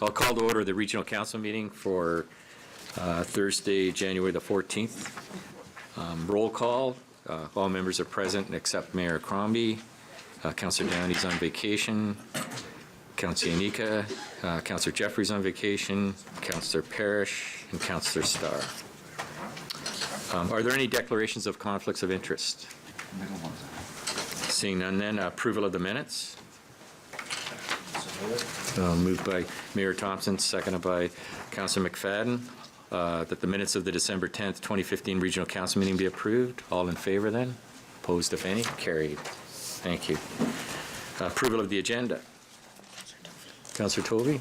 I'll call to order the Regional Council meeting for Thursday, January the 14th. Roll call. All members are present except Mayor Crombie. Councillor Downey's on vacation. Councillor Yanika. Councillor Jeffrey's on vacation. Councillor Parrish and Councillor Starr. Are there any declarations of conflicts of interest? Seeing none then, approval of the minutes. Moved by Mayor Thompson, seconded by Councillor McFadden, that the minutes of the December 10th, 2015 Regional Council meeting be approved. All in favor then? Opposed, if any? Carried. Thank you. Approval of the agenda. Councillor Tovey.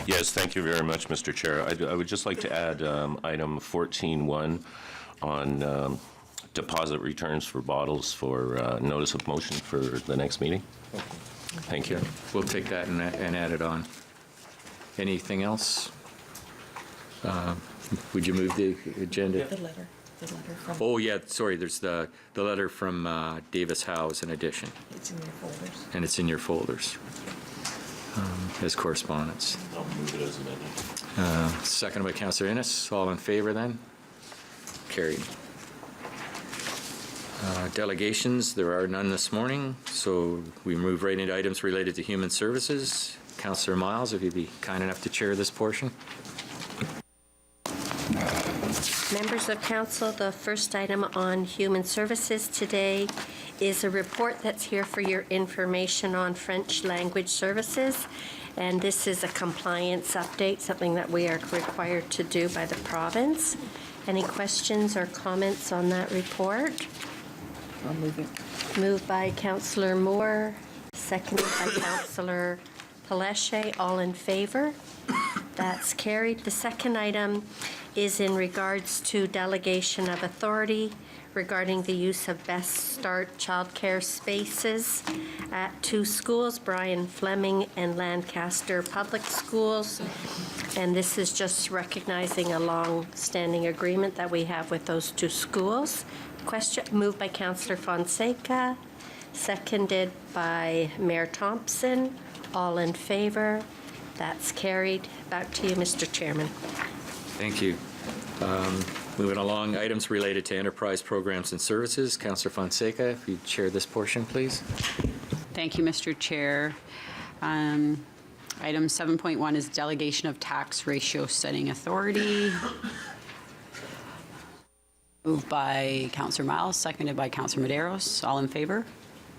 Yes, thank you very much, Mr. Chair. I would just like to add item 14.1 on deposit returns for bottles for notice of motion for the next meeting. Thank you. We'll take that and add it on. Anything else? Would you move the agenda? The letter from... Oh, yeah, sorry, there's the letter from Davis Howe in addition. It's in your folders. And it's in your folders as correspondence. I'll move it as amended. Seconded by Councillor Innes. All in favor then? Carried. Delegations, there are none this morning, so we move right into items related to human services. Councillor Miles, if you'd be kind enough to chair this portion. Members of Council, the first item on Human Services today is a report that's here for your information on French language services. And this is a compliance update, something that we are required to do by the province. Any questions or comments on that report? I'll move it. Moved by Councillor Moore, seconded by Councillor Peleche. All in favor? That's carried. The second item is in regards to delegation of authority regarding the use of Best Start childcare spaces at two schools, Brian Fleming and Lancaster Public Schools. And this is just recognizing a long-standing agreement that we have with those two schools. Question moved by Councillor Fonseca, seconded by Mayor Thompson. All in favor? That's carried. Back to you, Mr. Chairman. Thank you. Moving along, items related to enterprise programs and services. Councillor Fonseca, if you'd chair this portion, please. Thank you, Mr. Chair. Item 7.1 is delegation of tax ratio setting authority. Moved by Councillor Miles, seconded by Councillor Medeiros. All in favor?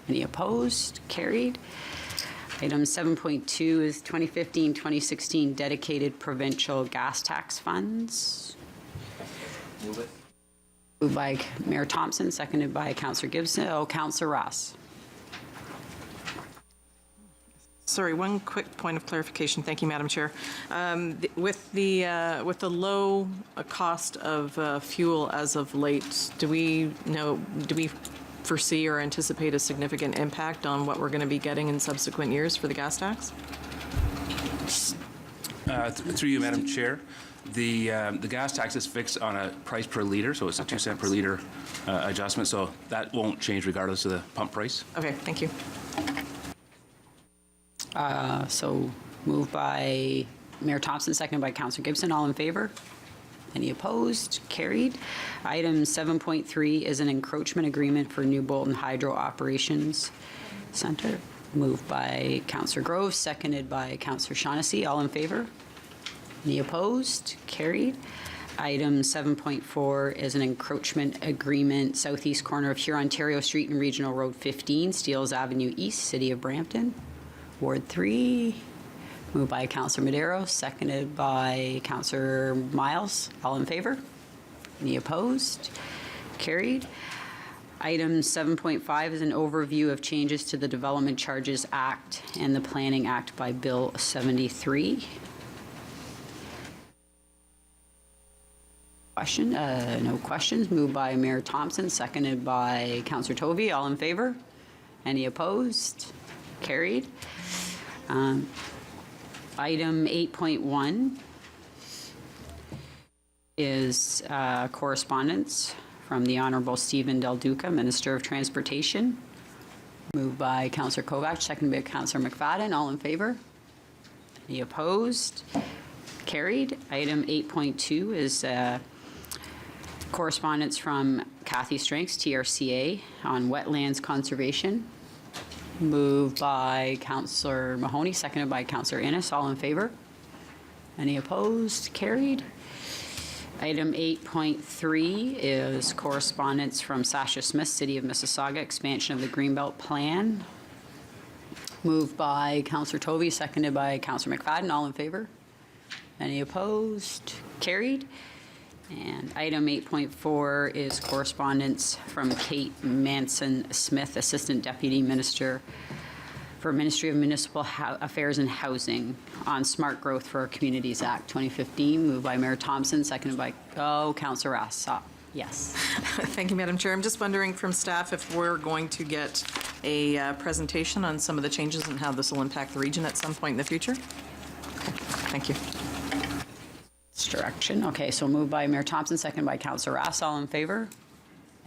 Any opposed? Carried. Item 7.2 is 2015-2016 dedicated provincial gas tax funds. Move it. Moved by Mayor Thompson, seconded by Councillor Gibson. Oh, Councillor Ross. Sorry, one quick point of clarification. Thank you, Madam Chair. With the low cost of fuel as of late, do we foresee or anticipate a significant impact on what we're going to be getting in subsequent years for the gas tax? Through you, Madam Chair, the gas tax is fixed on a price per litre, so it's a 2 cent per litre adjustment, so that won't change regardless of the pump price. Okay, thank you. So moved by Mayor Thompson, seconded by Councillor Gibson. All in favor? Any opposed? Carried. Item 7.3 is an encroachment agreement for New Bolton Hydro Operations Center. Moved by Councillor Grove, seconded by Councillor Shaughnessy. All in favor? Any opposed? Carried. Item 7.4 is an encroachment agreement, southeast corner of Hurontario Street and Regional Road 15, Steeles Avenue East, City of Brampton. Ward 3. Moved by Councillor Medeiros, seconded by Councillor Miles. All in favor? Any opposed? Carried. Item 7.5 is an overview of changes to the Development Charges Act and the Planning Act by Bill 73. Question? No questions. Moved by Mayor Thompson, seconded by Councillor Tovey. All in favor? Any opposed? Carried. Item 8.1 is correspondence from the Honorable Stephen Del Duca, Minister of Transportation. Moved by Councillor Kovacs, seconded by Councillor McFadden. All in favor? Any opposed? Carried. Item 8.2 is correspondence from Kathy Strengths, TRCA, on wetlands conservation. Moved by Councillor Mahoney, seconded by Councillor Innes. All in favor? Any opposed? Carried. Item 8.3 is correspondence from Sasha Smith, City of Mississauga, expansion of the Greenbelt Plan. Moved by Councillor Tovey, seconded by Councillor McFadden. All in favor? Any opposed? Carried. And item 8.4 is correspondence from Kate Manson-Smith, Assistant Deputy Minister for Ministry of Municipal Affairs and Housing on Smart Growth for Our Communities Act 2015, moved by Mayor Thompson, seconded by, Councillor Ross. Yes. Thank you, Madam Chair. I'm just wondering from staff if we're going to get a presentation on some of the changes and how this will impact the region at some point in the future? Okay, thank you. Direction. Okay, so moved by Mayor Thompson, seconded by Councillor Ross. All in favor?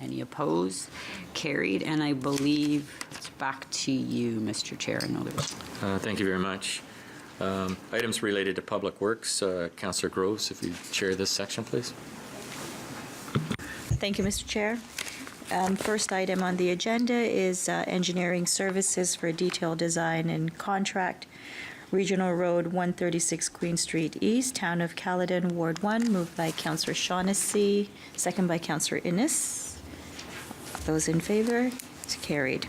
Any opposed? Carried. And I believe it's back to you, Mr. Chair. I know there was. Thank you very much. Items related to Public Works, Councillor Groves, if you chair this section, please. Thank you, Mr. Chair. First item on the agenda is engineering services for detailed design and contract. Regional Road 136 Queen Street East, Town of Caledon, Ward 1, moved by Councillor Shaughnessy, second by Councillor Innes. Those in favor? It's carried.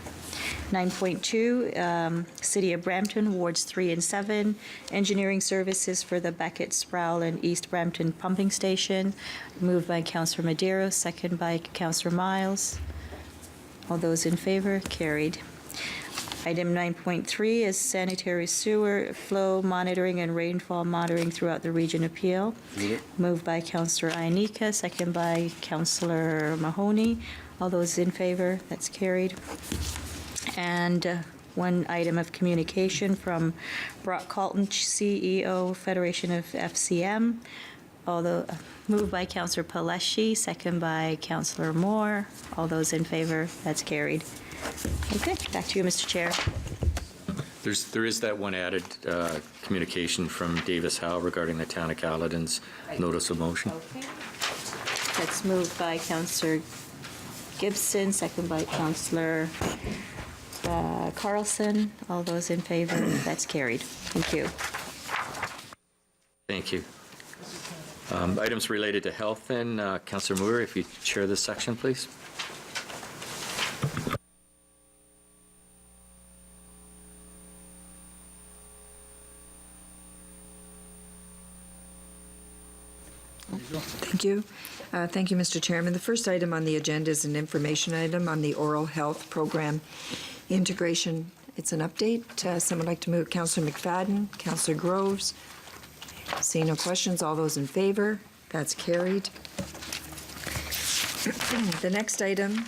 9.2, City of Brampton, Wards 3 and 7, engineering services for the Beckett, Sproul, and East Brampton Pumping Station, moved by Councillor Madero, second by Councillor Miles. All those in favor? Carried. Item 9.3 is sanitary sewer flow monitoring and rainfall monitoring throughout the region of Peel. Moved by Councillor Ionica, second by Councillor Mahoney. All those in favor? That's carried. And one item of communication from Brock Colton, CEO, Federation of FCM. Although moved by Councillor Paleshi, second by Councillor Moore. All those in favor? That's carried. Okay, back to you, Mr. Chair. There is that one added communication from Davis Howe regarding the Town of Caledon's notice of motion. Okay. That's moved by Councillor Gibson, second by Councillor Carlson. All those in favor? That's carried. Thank you. Thank you. Items related to health then, Councillor Moore, if you chair this section, please. Thank you. Thank you, Mr. Chairman. The first item on the agenda is an information item on the oral health program integration. It's an update. Someone like to move? Councillor McFadden, Councillor Groves. Seeing no questions, all those in favor? That's carried. The next item,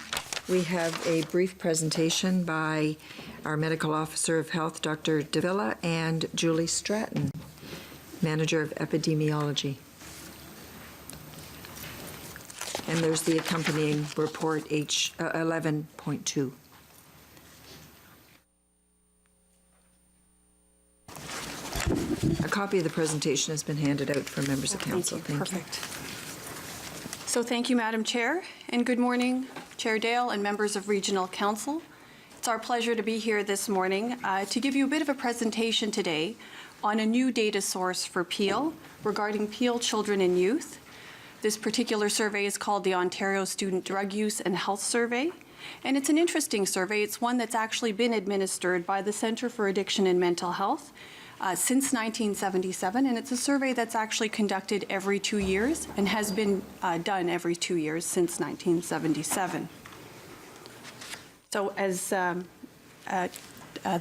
we have a brief presentation by our Medical Officer of Health, Dr. Davila, and Julie Stratton, Manager of Epidemiology. And there's the accompanying report, H11.2. A copy of the presentation has been handed out for members of council. Thank you. Perfect. So thank you, Madam Chair, and good morning, Chair Dale and members of Regional Council. It's our pleasure to be here this morning to give you a bit of a presentation today on a new data source for Peel regarding Peel children and youth. This particular survey is called the Ontario Student Drug Use and Health Survey, and it's an interesting survey. It's one that's actually been administered by the Centre for Addiction and Mental Health since 1977, and it's a survey that's actually conducted every 2 years and has been done every 2 years since 1977. So as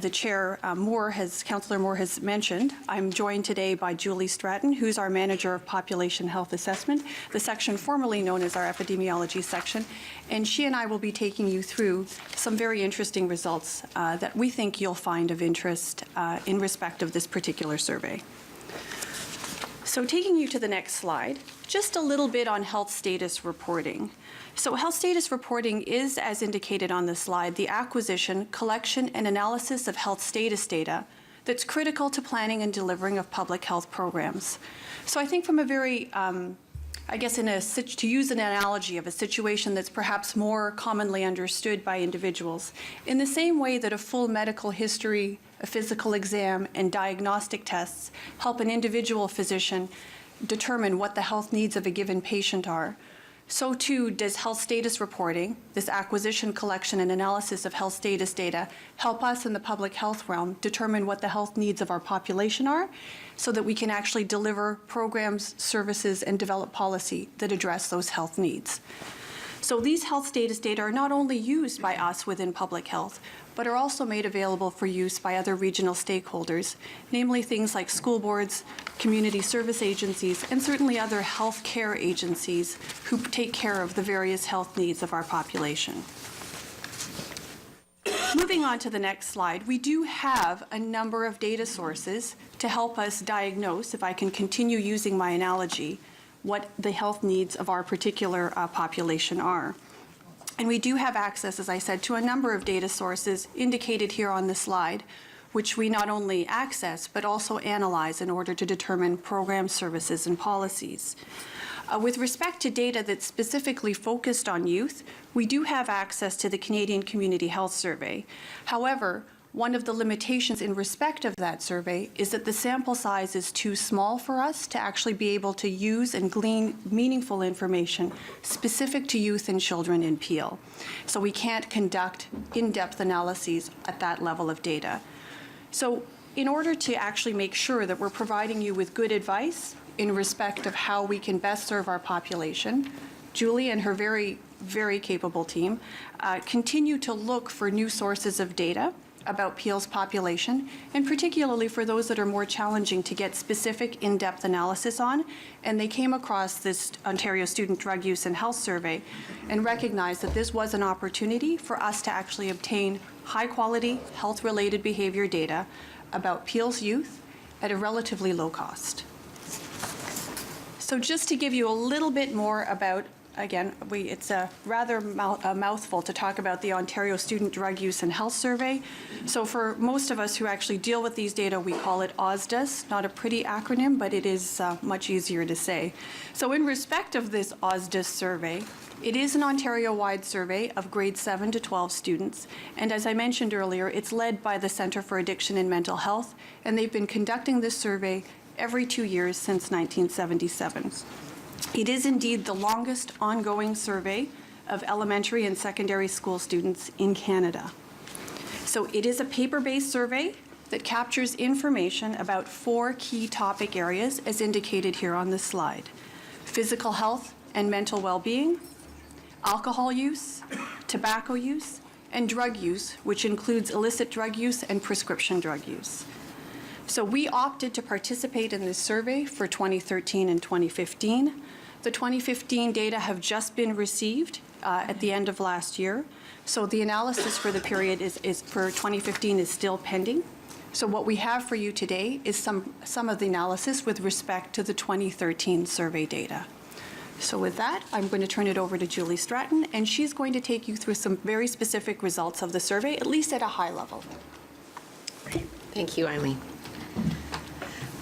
the Chair Councillor Moore has mentioned, I'm joined today by Julie Stratton, who's our Manager of Population Health Assessment, the section formerly known as our Epidemiology section, and she and I will be taking you through some very interesting results that we think you'll find of interest in respect of this particular survey. So taking you to the next slide, just a little bit on health status reporting. So health status reporting is, as indicated on the slide, the acquisition, collection, and analysis of health status data that's critical to planning and delivering of public health programs. So I think from a very, I guess to use an analogy of a situation that's perhaps more commonly understood by individuals, in the same way that a full medical history, a physical exam, and diagnostic tests help an individual physician determine what the health needs of a given patient are, so too does health status reporting, this acquisition, collection, and analysis of health status data, help us in the public health realm determine what the health needs of our population are, so that we can actually deliver programs, services, and develop policy that address those health needs. So these health status data are not only used by us within public health, but are also made available for use by other regional stakeholders, namely things like school boards, community service agencies, and certainly other health care agencies who take care of the various health needs of our population. Moving on to the next slide, we do have a number of data sources to help us diagnose, if I can continue using my analogy, what the health needs of our particular population are. And we do have access, as I said, to a number of data sources indicated here on the slide, which we not only access, but also analyze in order to determine program services and policies. With respect to data that's specifically focused on youth, we do have access to the Canadian Community Health Survey. However, one of the limitations in respect of that survey is that the sample size is too small for us to actually be able to use and glean meaningful information specific to youth and children in Peel. So we can't conduct in-depth analyses at that level of data. So in order to actually make sure that we're providing you with good advice in respect of how we can best serve our population, Julie and her very, very capable team continue to look for new sources of data about Peel's population, and particularly for those that are more challenging to get specific in-depth analysis on. And they came across this Ontario Student Drug Use and Health Survey and recognized that this was an opportunity for us to actually obtain high-quality, health-related behavior data about Peel's youth at a relatively low cost. So just to give you a little bit more about, again, it's a rather a mouthful to talk about the Ontario Student Drug Use and Health Survey. So for most of us who actually deal with these data, we call it OSDUS, not a pretty acronym, but it is much easier to say. So in respect of this OSDUS survey, it is an Ontario-wide survey of grades 7 to 12 students, and as I mentioned earlier, it's led by the Centre for Addiction and Mental Health, and they've been conducting this survey every 2 years since 1977. It is indeed the longest ongoing survey of elementary and secondary school students in Canada. So it is a paper-based survey that captures information about 4 key topic areas as indicated here on this slide: physical health and mental well-being, alcohol use, tobacco use, and drug use, which includes illicit drug use and prescription drug use. So we opted to participate in this survey for 2013 and 2015. The 2015 data have just been received at the end of last year. So the analysis for the period is for 2015 is still pending. So what we have for you today is some of the analysis with respect to the 2013 survey data. So with that, I'm going to turn it over to Julie Stratton, and she's going to take you through some very specific results of the survey, at least at a high level. Thank you, Eileen.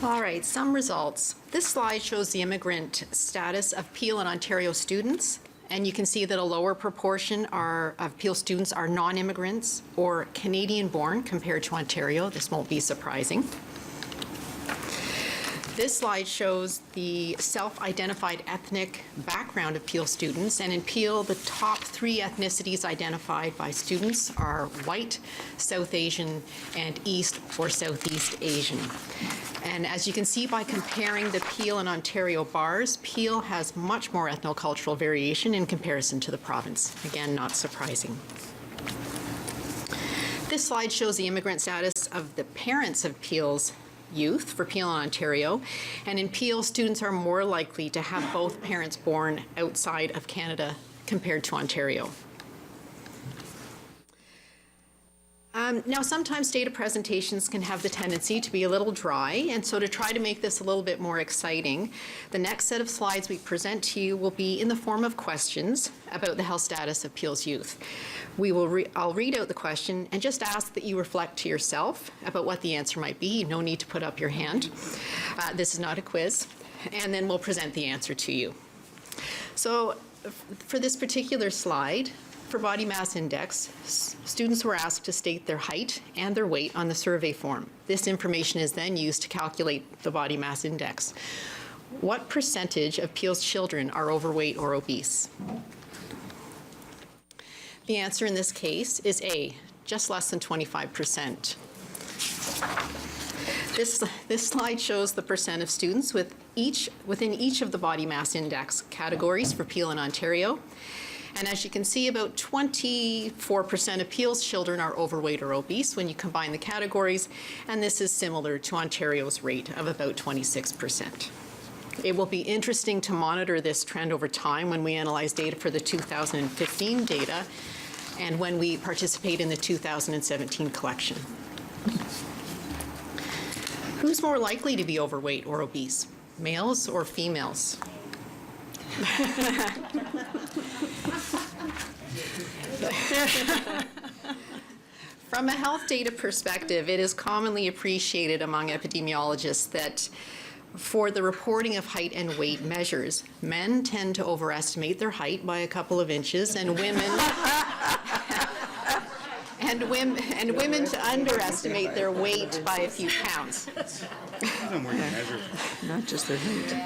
All right, some results. This slide shows the immigrant status of Peel and Ontario students, and you can see that a lower proportion of Peel students are non-immigrants or Canadian-born compared to Ontario. This won't be surprising. This slide shows the self-identified ethnic background of Peel students, and in Peel, the top 3 ethnicities identified by students are white, South Asian, and East or Southeast Asian. And as you can see by comparing the Peel and Ontario bars, Peel has much more ethnocultural variation in comparison to the province. Again, not surprising. This slide shows the immigrant status of the parents of Peel's youth for Peel and Ontario, and in Peel, students are more likely to have both parents born outside of Canada compared to Ontario. Now, sometimes data presentations can have the tendency to be a little dry, and so to try to make this a little bit more exciting, the next set of slides we present to you will be in the form of questions about the health status of Peel's youth. I'll read out the question and just ask that you reflect to yourself about what the answer might be. No need to put up your hand. This is not a quiz. And then we'll present the answer to you. So for this particular slide, for body mass index, students were asked to state their height and their weight on the survey form. This information is then used to calculate the body mass index. What percentage of Peel's children are overweight or obese? The answer in this case is A, just less than 25%. This slide shows the percent of students within each of the body mass index categories for Peel in Ontario. And as you can see, about 24% of Peel's children are overweight or obese when you combine the categories, and this is similar to Ontario's rate of about 26%. It will be interesting to monitor this trend over time when we analyze data for the 2015 data and when we participate in the 2017 collection. Who's more likely to be overweight or obese, males or females? From a health data perspective, it is commonly appreciated among epidemiologists that for the reporting of height and weight measures, men tend to overestimate their height by a couple of inches, and women and women to underestimate their weight by a few pounds. Not just their height.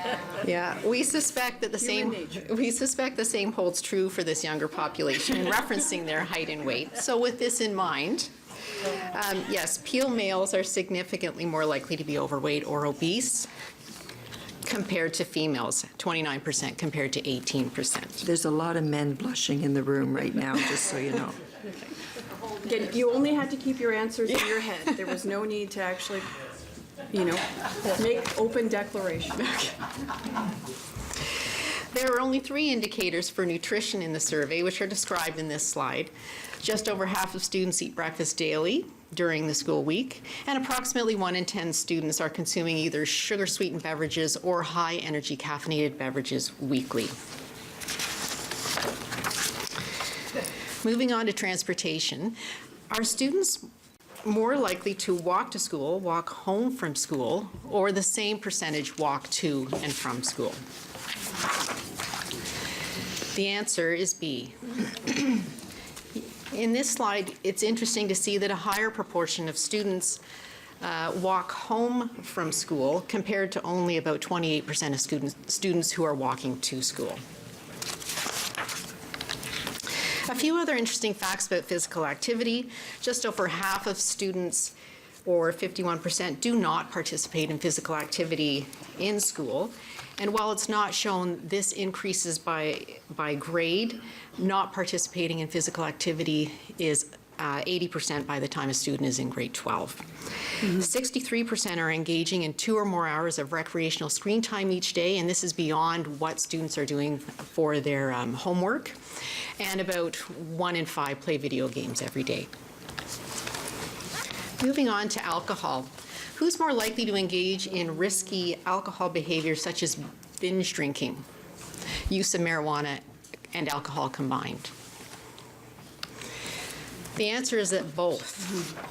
Yeah, we suspect the same holds true for this younger population in referencing their height and weight. So with this in mind, yes, Peel males are significantly more likely to be overweight or obese compared to females, 29% compared to 18%. There's a lot of men blushing in the room right now, just so you know. Again, you only had to keep your answers in your head. There was no need to actually, make open declaration. There are only 3 indicators for nutrition in the survey, which are described in this slide. Just over half of students eat breakfast daily during the school week, and approximately 1 in 10 students are consuming either sugar-sweetened beverages or high-energy caffeinated beverages weekly. Moving on to transportation, are students more likely to walk to school, walk home from school, or the same percentage walk to and from school? The answer is B. In this slide, it's interesting to see that a higher proportion of students walk home from school compared to only about 28% of students who are walking to school. A few other interesting facts about physical activity. Just over half of students, or 51%, do not participate in physical activity in school. And while it's not shown, this increases by grade. Not participating in physical activity is 80% by the time a student is in grade 12. 63% are engaging in 2 or more hours of recreational screen time each day, and this is beyond what students are doing for their homework. And about 1 in 5 play video games every day. Moving on to alcohol. Who's more likely to engage in risky alcohol behaviors such as binge drinking, use of marijuana and alcohol combined? The answer is that both.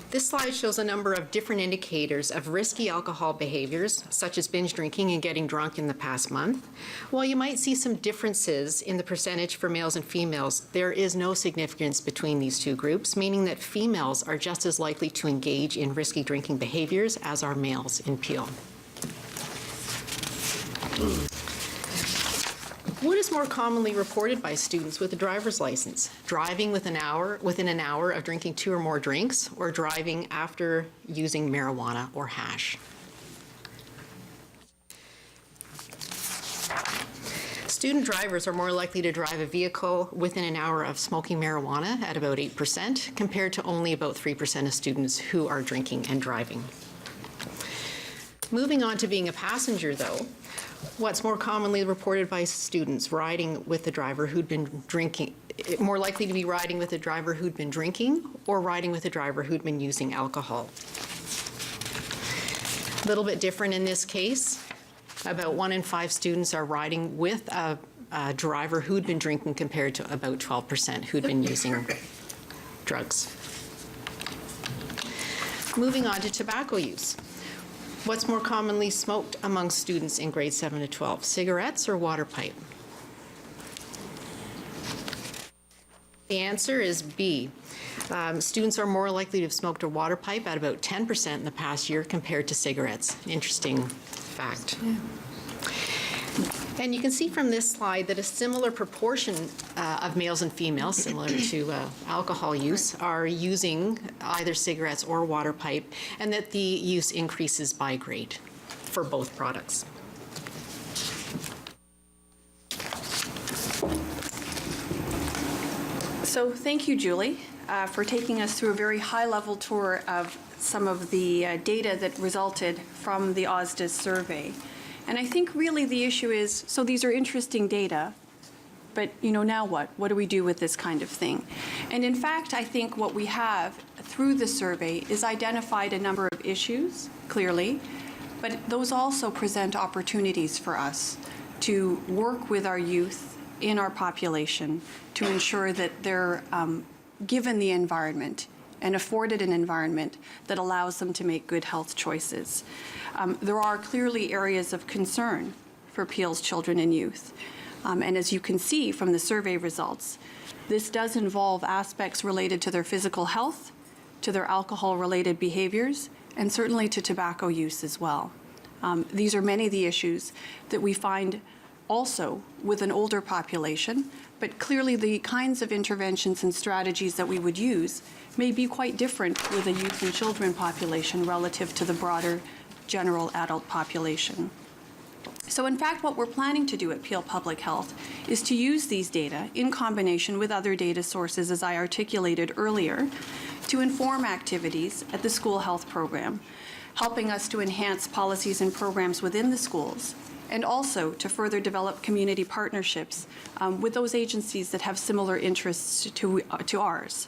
This slide shows a number of different indicators of risky alcohol behaviors, such as binge drinking and getting drunk in the past month. While you might see some differences in the percentage for males and females, there is no significance between these 2 groups, meaning that females are just as likely to engage in risky drinking behaviors as are males in Peel. What is more commonly reported by students with a driver's license? Driving within an hour of drinking 2 or more drinks, or driving after using marijuana or hash? Student drivers are more likely to drive a vehicle within an hour of smoking marijuana at about 8%, compared to only about 3% of students who are drinking and driving. Moving on to being a passenger, though, what's more commonly reported by students riding with the driver who'd been drinking more likely to be riding with a driver who'd been drinking or riding with a driver who'd been using alcohol. A little bit different in this case. About 1 in 5 students are riding with a driver who'd been drinking compared to about 12% who'd been using drugs. Moving on to tobacco use. What's more commonly smoked among students in grades 7 to 12, cigarettes or water pipe? The answer is B. Students are more likely to have smoked a water pipe at about 10% in the past year compared to cigarettes. Interesting fact. And you can see from this slide that a similar proportion of males and females, similar to alcohol use, are using either cigarettes or water pipe, and that the use increases by grade for both products. So thank you, Julie, for taking us through a very high-level tour of some of the data that resulted from the OSDIS survey. And I think really the issue is, so these are interesting data, but now what? What do we do with this kind of thing? And in fact, I think what we have through the survey is identified a number of issues, clearly, but those also present opportunities for us to work with our youth in our population to ensure that they're given the environment and afforded an environment that allows them to make good health choices. There are clearly areas of concern for Peel's children and youth. And as you can see from the survey results, this does involve aspects related to their physical health, to their alcohol-related behaviors, and certainly to tobacco use as well. These are many of the issues that we find also with an older population, but clearly the kinds of interventions and strategies that we would use may be quite different with a youth and children population relative to the broader general adult population. So in fact, what we're planning to do at Peel Public Health is to use these data in combination with other data sources, as I articulated earlier, to inform activities at the school health program, helping us to enhance policies and programs within the schools, and also to further develop community partnerships with those agencies that have similar interests to ours.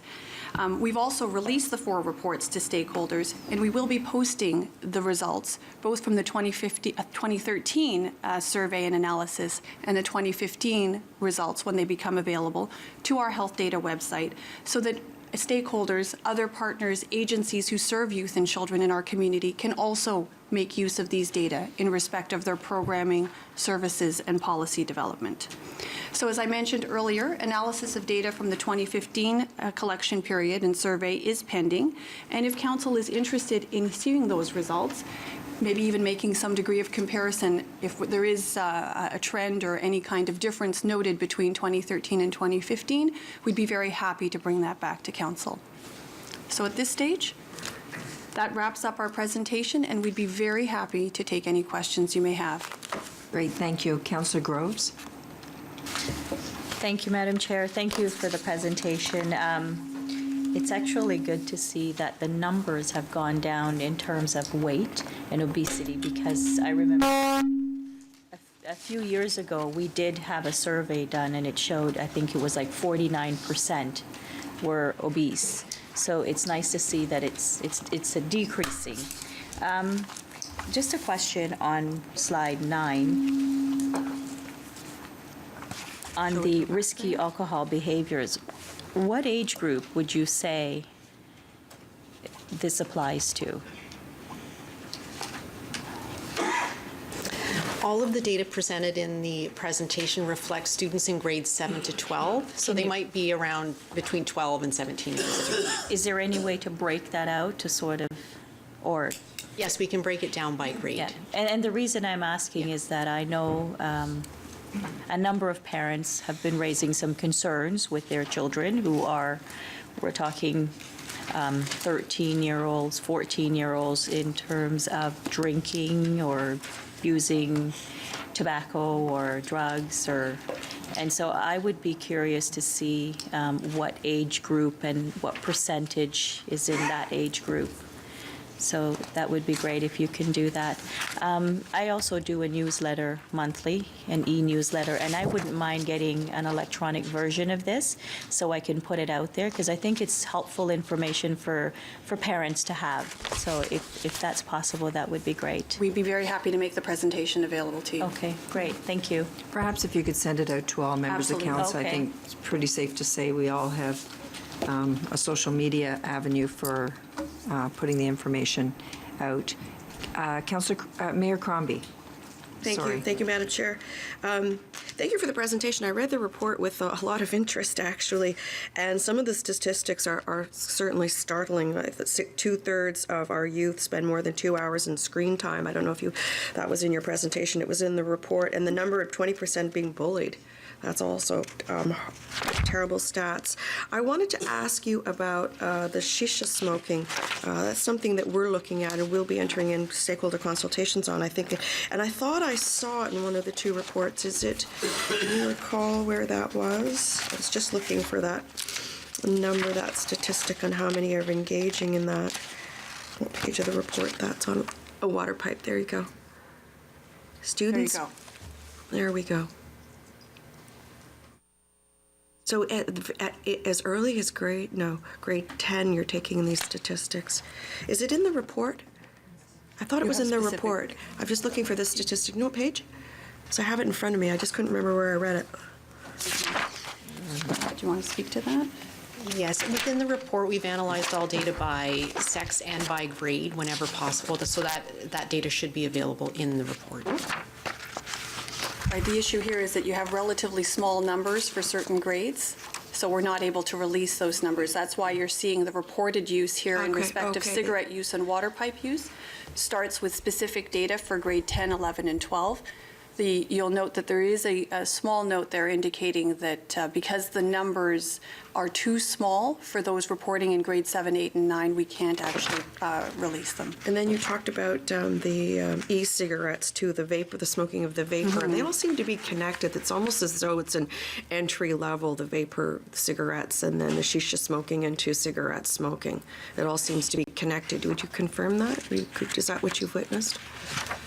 We've also released the 4 reports to stakeholders, and we will be posting the results, both from the 2013 survey and analysis and the 2015 results when they become available, to our health data website, so that stakeholders, other partners, agencies who serve youth and children in our community can also make use of these data in respect of their programming, services, and policy development. So as I mentioned earlier, analysis of data from the 2015 collection period and survey is pending, and if Council is interested in seeing those results, maybe even making some degree of comparison if there is a trend or any kind of difference noted between 2013 and 2015, we'd be very happy to bring that back to Council. So at this stage, that wraps up our presentation, and we'd be very happy to take any questions you may have. Great, thank you. Councillor Groves? Thank you, Madam Chair. Thank you for the presentation. It's actually good to see that the numbers have gone down in terms of weight and obesity, because I remember a few years ago, we did have a survey done, and it showed, I think it was like 49% were obese. So it's nice to see that it's a decreasing. Just a question on slide 9 on the risky alcohol behaviors. What age group would you say this applies to? All of the data presented in the presentation reflects students in grades 7 to 12, so they might be around between 12 and 17 years old. Is there any way to break that out to sort of, or? Yes, we can break it down by grade. Yeah, and the reason I'm asking is that I know a number of parents have been raising some concerns with their children who are, we're talking 13-year-olds, 14-year-olds in terms of drinking or using tobacco or drugs, and so I would be curious to see what age group and what percentage is in that age group. So that would be great if you can do that. I also do a newsletter monthly, an e-newsletter, and I wouldn't mind getting an electronic version of this so I can put it out there, because I think it's helpful information for parents to have. So if that's possible, that would be great. We'd be very happy to make the presentation available to you. Okay, great, thank you. Perhaps if you could send it out to all members of Absolutely. council. I Okay. think it's pretty safe to say we all have a social media avenue for putting the information out. Mayor Crombie. Sorry. Thank you, Madam Chair. Thank you for the presentation. I read the report with a lot of interest, actually, and some of the statistics are certainly startling. 2/3 of our youth spend more than 2 hours in screen time. I don't know if that was in your presentation. It was in the report, and the number of 20% being bullied. That's also terrible stats. I wanted to ask you about the shisha smoking. That's something that we're looking at and we'll be entering in stakeholder consultations on, I think. And I thought I saw it in one of the two reports. Do you recall where that was? I was just looking for that number, that statistic on how many are engaging in that. What page of the report that's on? A water pipe. There you go. Students. There you go. There we go. So as early as grade 10, you're taking these statistics. Is it in the report? I thought it was in the report. I'm just looking for this statistic. No page? So I have it in front of me. I just couldn't remember where I read it. Do you want to speak to that? Yes, within the report, we've analyzed all data by sex and by grade whenever possible, so that data should be available in the report. Right, the issue here is that you have relatively small numbers for certain grades, so we're not able to release those numbers. That's why you're seeing the reported use here in respect of cigarette use and water pipe use. Starts with specific data for grade 10, 11, and 12. You'll note that there is a small note there indicating that because the numbers are too small for those reporting in grade 7, 8, and 9, we can't actually release them. And then you talked about the e-cigarettes too, the smoking of the vapor. And they all seem to be connected. It's almost as though it's an entry level, the vapor cigarettes, and then the shisha smoking into cigarette smoking. It all seems to be connected. Would you confirm that? Is that what you've witnessed?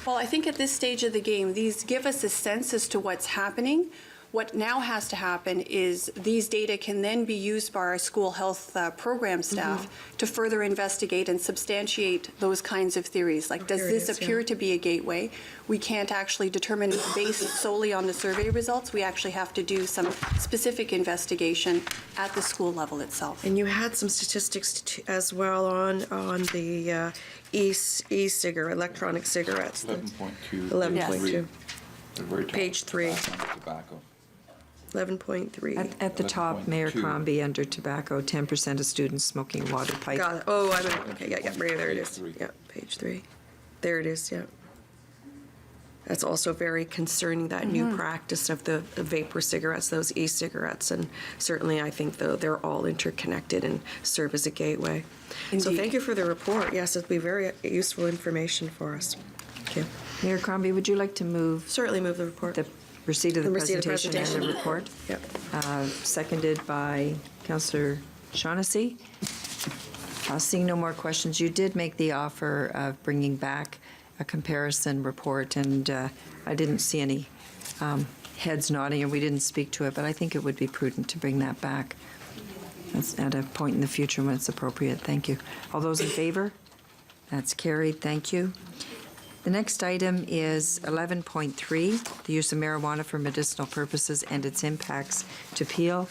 Well, I think at this stage of the game, these give us a sense as to what's happening. What now has to happen is these data can then be used by our school health program staff to further investigate and substantiate those kinds of theories. Like, does this appear to be a gateway? We can't actually determine based solely on the survey results. We actually have to do some specific investigation at the school level itself. And you had some statistics as well on the e-cigarette, electronic cigarettes. 11.2. 11.2. Page 3. Tobacco. 11.3. At the top, Mayor 11.2. Crombie, under tobacco, 10% of students smoking water pipe. Got it. Oh, okay, yeah, right there it Page is. 3. Yeah, page 3. There it is, yeah. That's also very concerning, that new practice of the vapor cigarettes, those e-cigarettes. And certainly, I think, though, they're all interconnected and serve as a gateway. So Indeed. thank you for the report. Yes, it'll be very useful information for us. Thank you. Mayor Crombie, would you like to move Certainly move the report. the receipt of the receipt of presentation and the report? Yep. Seconded by Councillor Shaughnessy. Seeing no more questions, you did make the offer of bringing back a comparison report, and I didn't see any heads nodding, and we didn't speak to it, but I think it would be prudent to bring that back at a point in the future when it's appropriate. Thank you. All those in favor? That's carried. Thank you. The next item is 11.3, the use of marijuana for medicinal purposes and its impacts to Peel.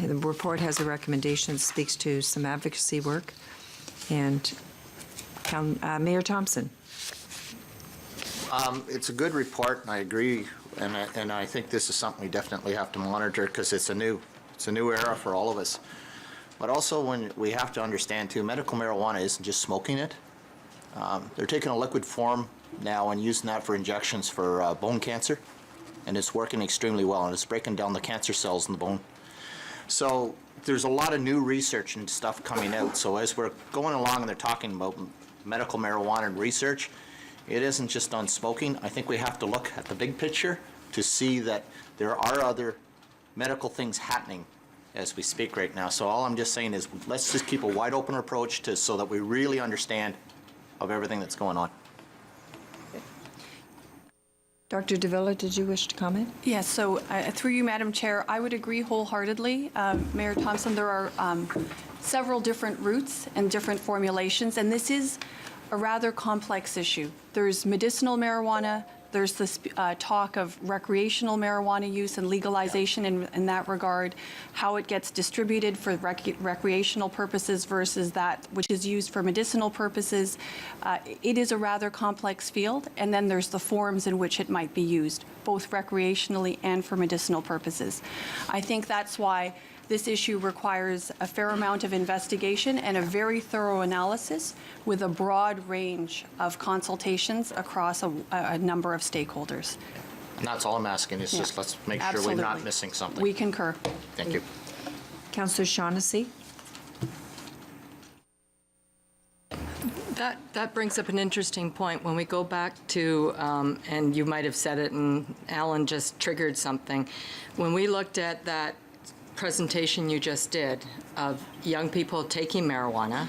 The report has a recommendation that speaks to some advocacy work. And Mayor Thompson. It's a good report, and I agree, and I think this is something we definitely have to monitor because it's a new era for all of us. But also, when we have to understand too, medical marijuana isn't just smoking it. They're taking a liquid form now and using that for injections for bone cancer, and it's working extremely well, and it's breaking down the cancer cells in the bone. So there's a lot of new research and stuff coming out. So as we're going along and they're talking about medical marijuana and research, it isn't just on smoking. I think we have to look at the big picture to see that there are other medical things happening as we speak right now. So all I'm just saying is let's just keep a wide open approach so that we really understand of everything that's going on. Dr. Davila, did you wish to comment? Yes, so through you, Madam Chair, I would agree wholeheartedly. Mayor Thompson, there are several different routes and different formulations, and this is a rather complex issue. There's medicinal marijuana, there's this talk of recreational marijuana use and legalization in that regard, how it gets distributed for recreational purposes versus that which is used for medicinal purposes. It is a rather complex field, and then there's the forms in which it might be used, both recreationally and for medicinal purposes. I think that's why this issue requires a fair amount of investigation and a very thorough analysis with a broad range of consultations across a number of stakeholders. And that's all I'm asking, is just let's make sure we're not Absolutely. missing something. We concur. Thank you. Councillor Shaughnessy? That brings up an interesting point. When we go back to, and you might have said it and Alan just triggered something, when we looked at that presentation you just did of young people taking marijuana,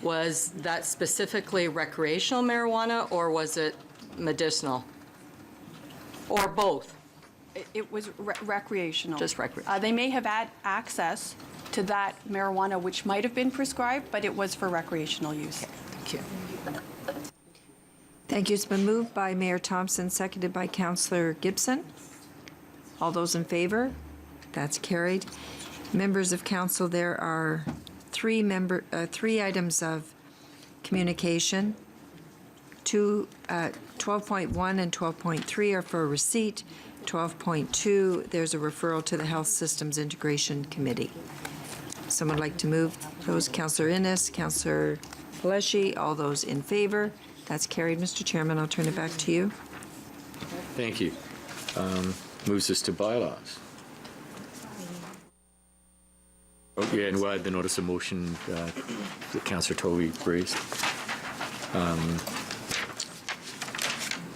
was that specifically recreational marijuana or was it medicinal? Or both? It was recreational. Just recreational. They may have had access to that marijuana which might have been prescribed, but it was for recreational use. Thank you. Thank you. It's been moved by Mayor Thompson, seconded by Councillor Gibson. All those in favor? That's carried. Members of council, there are three items of communication. 12.1 and 12.3 are for receipt. 12.2, there's a referral to the Health Systems Integration Committee. Someone like to move those? Councillor Innes, Councillor Pelletier, all those in favor? That's carried. Mr. Chairman, I'll turn it back to you. Thank you. Moves us to bylaws. Oh, yeah, and we'll add the notice of motion that Councillor Tovey raised.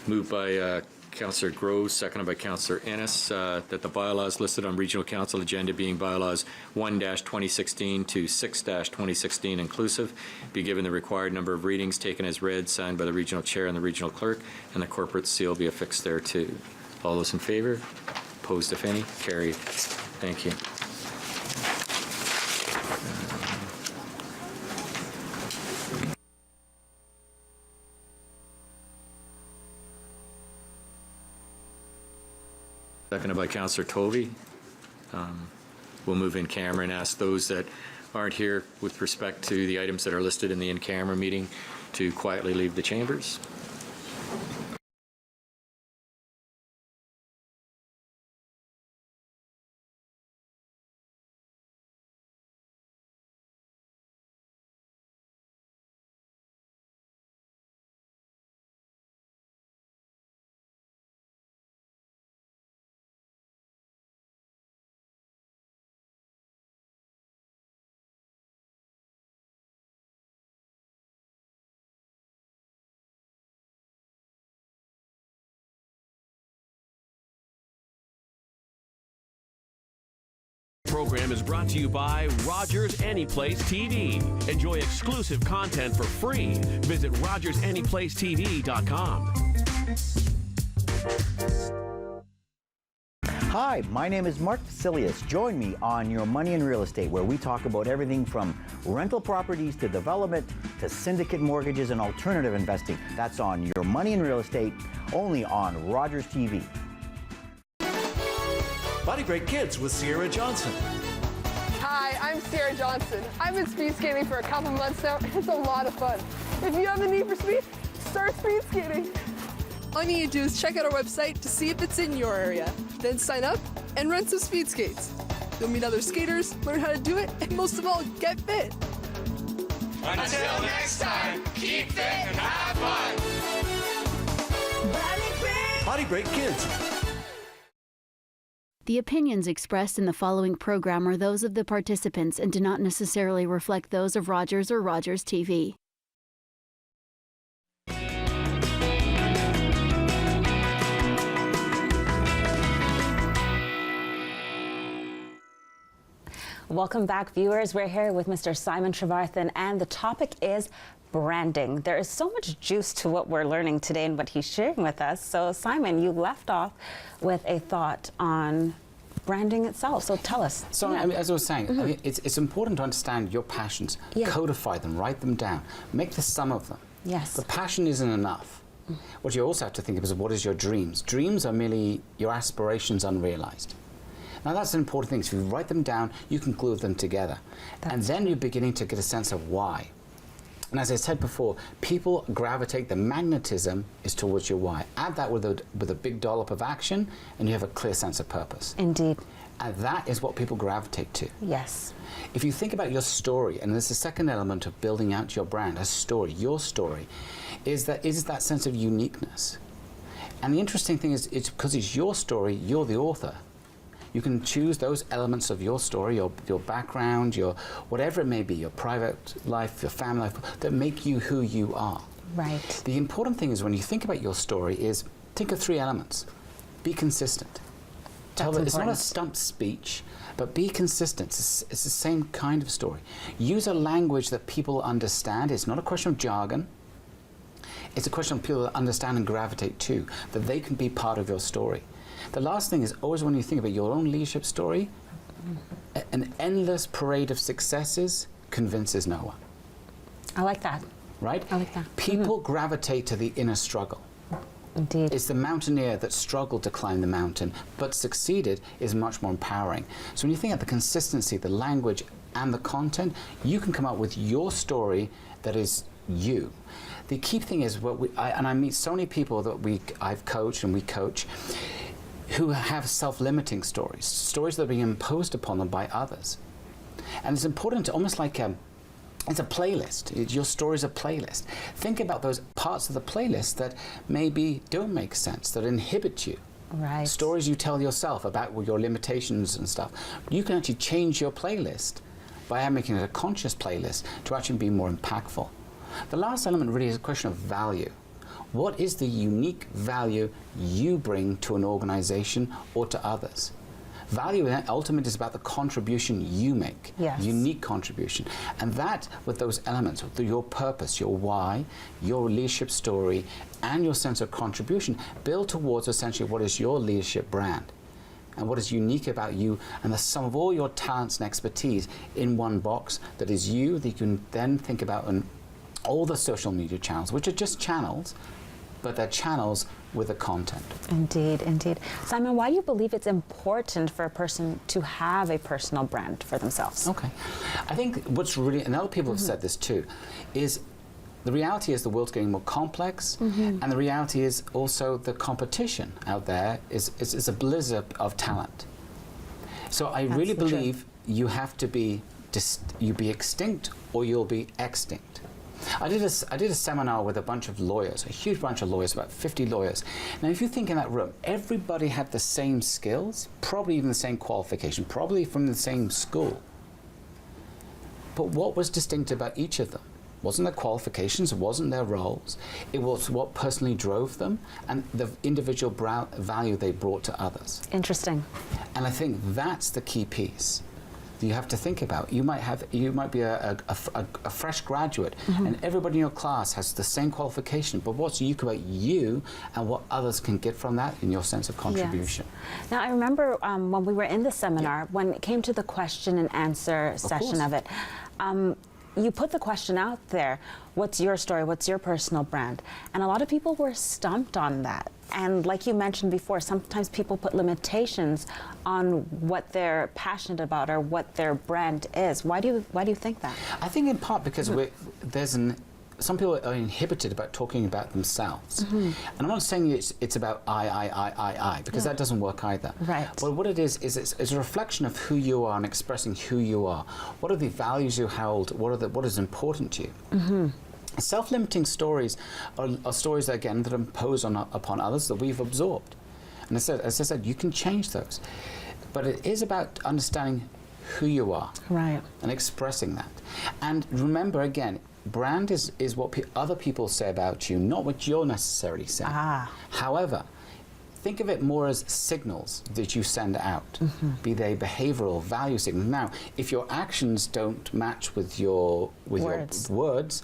Moved by Councillor Groves, seconded by Councillor Ennis, that the bylaws listed on Regional Council agenda being bylaws 1-2016 to 6-2016 inclusive be given the required number of readings, taken as read, signed by the regional chair and the regional clerk, and the corporate seal be affixed thereto. All those in favor? Opposed, if any? Carried. Thank you. Seconded by Councillor Tovey. We'll move in camera and ask those that aren't here with respect to the items that are listed in the in-camera meeting to quietly leave the chambers. Program is brought to you by Rogers Anyplace TV. Enjoy exclusive content for free. Visit RogersAnyplaceTV.com. Hi, my name is Mark Vasilius. Join me on Your Money in Real Estate, where we talk about everything from rental properties to development to syndicate mortgages and alternative investing. That's on Your Money in Real Estate, only on Rogers TV. Body Break Kids with Sierra Johnson. Hi, I'm Sierra Johnson. I've been speed skating for a couple months now. It's a lot of fun. If you have the need for speed, start speed skating. All you need to do is check out our website to see if it's in your area. Then sign up and rent some speed skates. You'll meet other skaters, learn how to do it, and most of all, get fit. Until next time, keep fit and have fun. Body Break Kids. The opinions expressed in the following program are those of the participants and do not necessarily reflect those of Rogers or Rogers TV. Welcome back, viewers. We're here with Mr. Simon Trevarthen, and the topic is branding. There is so much juice to what we're learning today and what he's sharing with us. So, Simon, you left off with a thought on branding itself. So tell us. So, I mean, as I was saying, I mean, it's important to understand your passions, codify them, write them down, make the sum of them. Yes. But passion isn't enough. What you also have to think of is what is your dreams. Dreams are merely your aspirations unrealized. Now that's an important thing. So if you write them down, you can glue them together. And then you're beginning to get a sense of why. And as I said before, people gravitate, the magnetism is towards your why. Add that with a big dollop of action, and you have a clear sense of purpose. Indeed. And that is what people gravitate to. Yes. If you think about your story, and there's the second element of building out your brand, a story, your story, is that sense of uniqueness. And the interesting thing is, it's because it's your story, you're the author. You can choose those elements of your story, your background, your whatever it may be, your private life, your family life, that make you who you are. Right. The important thing is when you think about your story is, think of 3 elements. Be consistent. It's not a stump speech, but be consistent. It's the same kind of story. Use a language that people understand. It's not a question of jargon. It's a question of people that understand and gravitate to, that they can be part of your story. The last thing is always when you think about your own leadership story, an endless parade of successes convinces no one. I like that. Right? I like that. People gravitate to the inner struggle. Indeed. It's the mountaineer that struggled to climb the mountain, but succeeded is much more empowering. So when you think of the consistency, the language, and the content, you can come up with your story that is you. The key thing is, I meet so many people that I've coached and we coach, who have self-limiting stories, stories that are being imposed upon them by others. And it's important to almost like it's a playlist. Your story is a playlist. Think about those parts of the playlist that maybe don't make sense, that inhibit you. Right. Stories you tell yourself about your limitations and stuff. You can actually change your playlist by making it a conscious playlist to actually be more impactful. The last element really is a question of value. What is the unique value you bring to an organization or to others? Value ultimately is about the contribution you make, unique contribution. And that, with those elements, with your purpose, your why, your leadership story, and your sense of contribution, build towards essentially what is your leadership brand and what is unique about you, and the sum of all your talents and expertise in one box that is you, that you can then think about on all the social media channels, which are just channels, but they're channels with the content. Indeed, indeed. Simon, why do you believe it's important for a person to have a personal brand for themselves? Okay. I think what's really, and other people have said this too, is the reality is the world's getting more complex, and the reality is also the competition out there is a blizzard of talent. So I really believe you have to be, you be extinct or you'll be extinct. I did a seminar with a bunch of lawyers, a huge bunch of lawyers, about 50 lawyers. Now, if you think in that room, everybody had the same skills, probably even the same qualification, probably from the same school. But what was distinct about each of them? Wasn't their qualifications, it wasn't their roles, it was what personally drove them and the individual value they brought to others. Interesting. And I think that's the key piece you have to think about. You might be a fresh graduate, and everybody in your class has the same qualification, but what's unique about you and what others can get from that in your sense of contribution. Yes. Now, I remember when we were in the seminar, when it came to the question and answer session of it, you put the question out there, what's your story, what's your personal brand? And a lot of people were stumped on that. And like you mentioned before, sometimes people put limitations on what they're passionate about or what their brand is. Why do you think that? I think in part because some people are inhibited about talking about themselves. And I'm not saying it's about I, because that doesn't work either. Right. But what it is it's a reflection of who you are and expressing who you are. What are the values you hold? What is important to you? Self-limiting stories are stories, again, that are imposed upon others that we've absorbed. And as I said, you can change those. But it is about understanding who you are. Right. And expressing that. And remember, again, brand is what other people say about you, not what you're necessarily saying. However, think of it more as signals that you send out, be they behavioral value signals. Now, if your actions don't match with your words,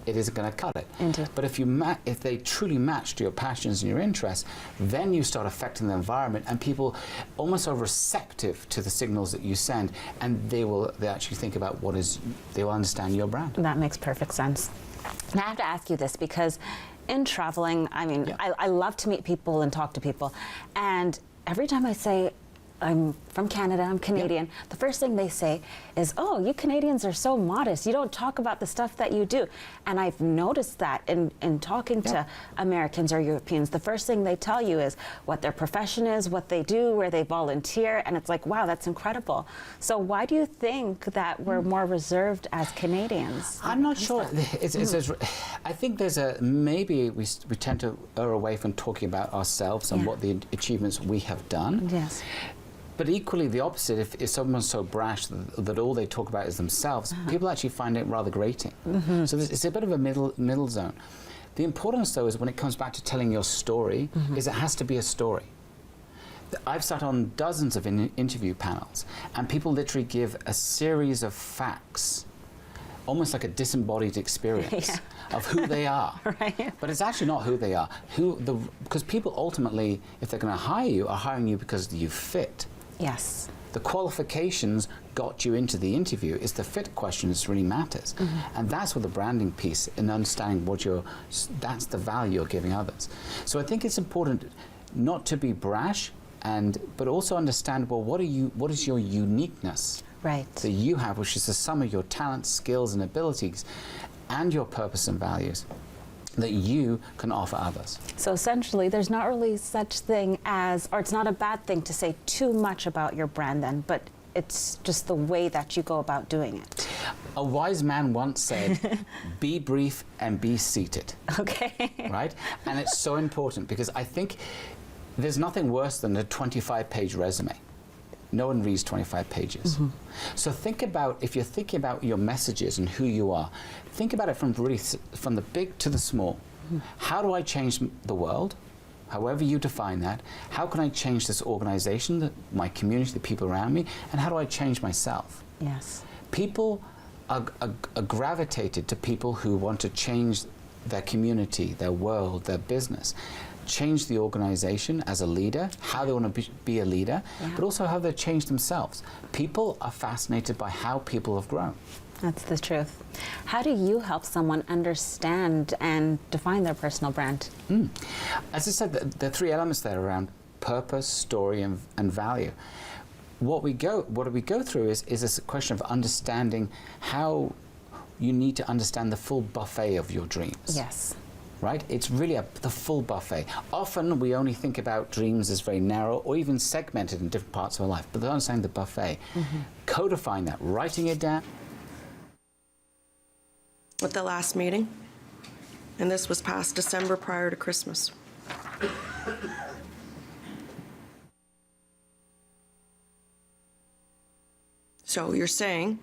it isn't going to cut it. Indeed. But if they truly match to your passions and your interests, then you start affecting the environment, and people almost are receptive to the signals that you send, and they actually think about they will understand your brand. That makes perfect sense. And I have to ask you this because in traveling, I mean, I love to meet people and talk to people. And every time I say, I'm from Canada, I'm Canadian, the first thing they say is, oh, you Canadians are so modest. You don't talk about the stuff that you do. And I've noticed that in talking to Americans or Europeans, the first thing they tell you is what their profession is, what they do, where they volunteer, and it's like, wow, that's incredible. So why do you think that we're more reserved as Canadians? I'm not sure. I think maybe we tend to err away from talking about ourselves and what the achievements we have done. Yes. But equally the opposite, if someone's so brash that all they talk about is themselves, people actually find it rather grating. So it's a bit of a middle zone. The importance, though, is when it comes back to telling your story, is it has to be a story. I've sat on dozens of interview panels, and people literally give a series of facts, almost like a disembodied experience of who they are. Right. But it's actually not who they are. Because people ultimately, if they're going to hire you, are hiring you because you fit. Yes. The qualifications got you into the interview. It's the fit question that really matters. And that's where the branding piece and understanding that's the value you're giving others. So I think it's important not to be brash, but also understand, well, what is your uniqueness that you have, which is the sum of your talents, skills, and abilities, and your purpose and values that you can offer others. So essentially, there's not really such thing as, or it's not a bad thing to say too much about your brand then, but it's just the way that you go about doing it. A wise man once said, be brief and be seated. Okay. Right? And it's so important because I think there's nothing worse than a 25-page resume. No one reads 25 pages. So think about, if you're thinking about your messages and who you are, think about it from the big to the small. How do I change the world? However you define that. How can I change this organization, my community, the people around me? And how do I change myself? Yes. People are gravitated to people who want to change their community, their world, their business. Change the organization as a leader, how they want to be a leader, but also how they change themselves. People are fascinated by how people have grown. That's the truth. How do you help someone understand and define their personal brand? As I said, the three elements there around purpose, story, and value. What we go through is this question of understanding how you need to understand the full buffet of your dreams. Yes. Right? It's really the full buffet. Often we only think about dreams as very narrow or even segmented in different parts of our life, but they're understanding the buffet. Codifying that, writing it down. At the last meeting, and this was passed December prior to Christmas. So you're saying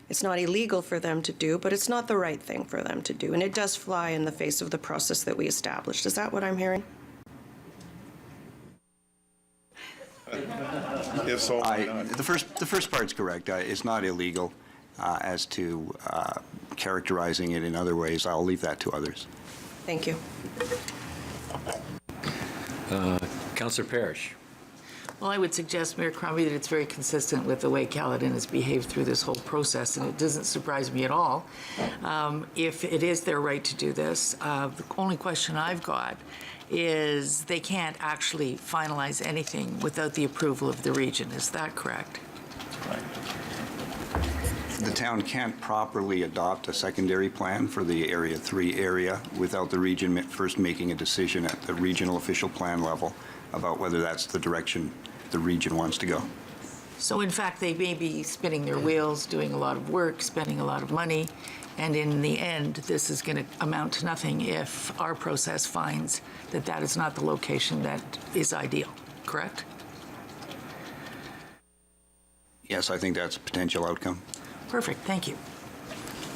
it's not illegal for them to do, but it's not the right thing for them to do. And it does fly in the face of the process that we established. Is that what I'm hearing? If so, the first part's correct. It's not illegal. As to characterizing it in other ways, I'll leave that to others. Thank you. Councillor Parrish. Well, I would suggest, Mayor Crombie, that it's very consistent with the way Caledon has behaved through this whole process, and it doesn't surprise me at all if it is their right to do this. The only question I've got is they can't actually finalize anything without the approval of the region. Is that correct? Right. The town can't properly adopt a secondary plan for the Area 3 area without the region first making a decision at the regional official plan level about whether that's the direction the region wants to go. So in fact, they may be spinning their wheels, doing a lot of work, spending a lot of money, and in the end, this is going to amount to nothing if our process finds that that is not the location that is ideal, correct? Yes, I think that's a potential outcome. Perfect, thank you.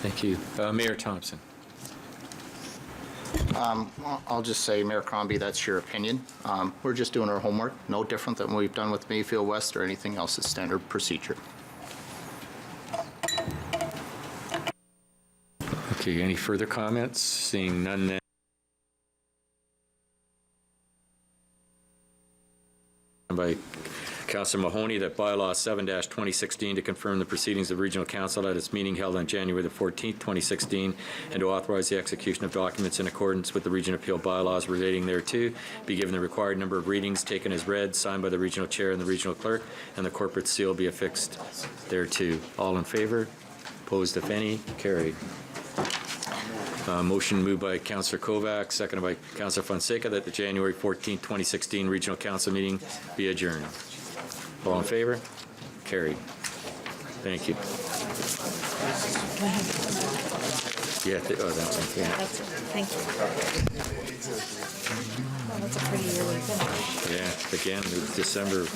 Thank you. Mayor Thompson. I'll just say, Mayor Crombie, that's your opinion. We're just doing our homework, no different than we've done with Mayfield West or anything else. It's standard procedure. Okay, any further comments? Seeing none then. By Councillor Mahoney that bylaw 7-2016 to confirm the proceedings of Regional Council at its meeting held on January the 14th, 2016, and to authorize the execution of documents in accordance with the Region Appeal bylaws relating thereto, be given the required number of readings, taken as read, signed by the Regional Chair and the Regional Clerk, and the corporate seal be affixed thereto. All in favor? Opposed, if any? Carried. Motion moved by Councillor Kovac, seconded by Councillor Fonseca, that the January 14, 2016 Regional Council meeting be adjourned. All in favor? Carried. Thank you. Yeah, that one, yeah. That's it. Thank you. Well, that's a pretty early finish. Yeah, again, it was December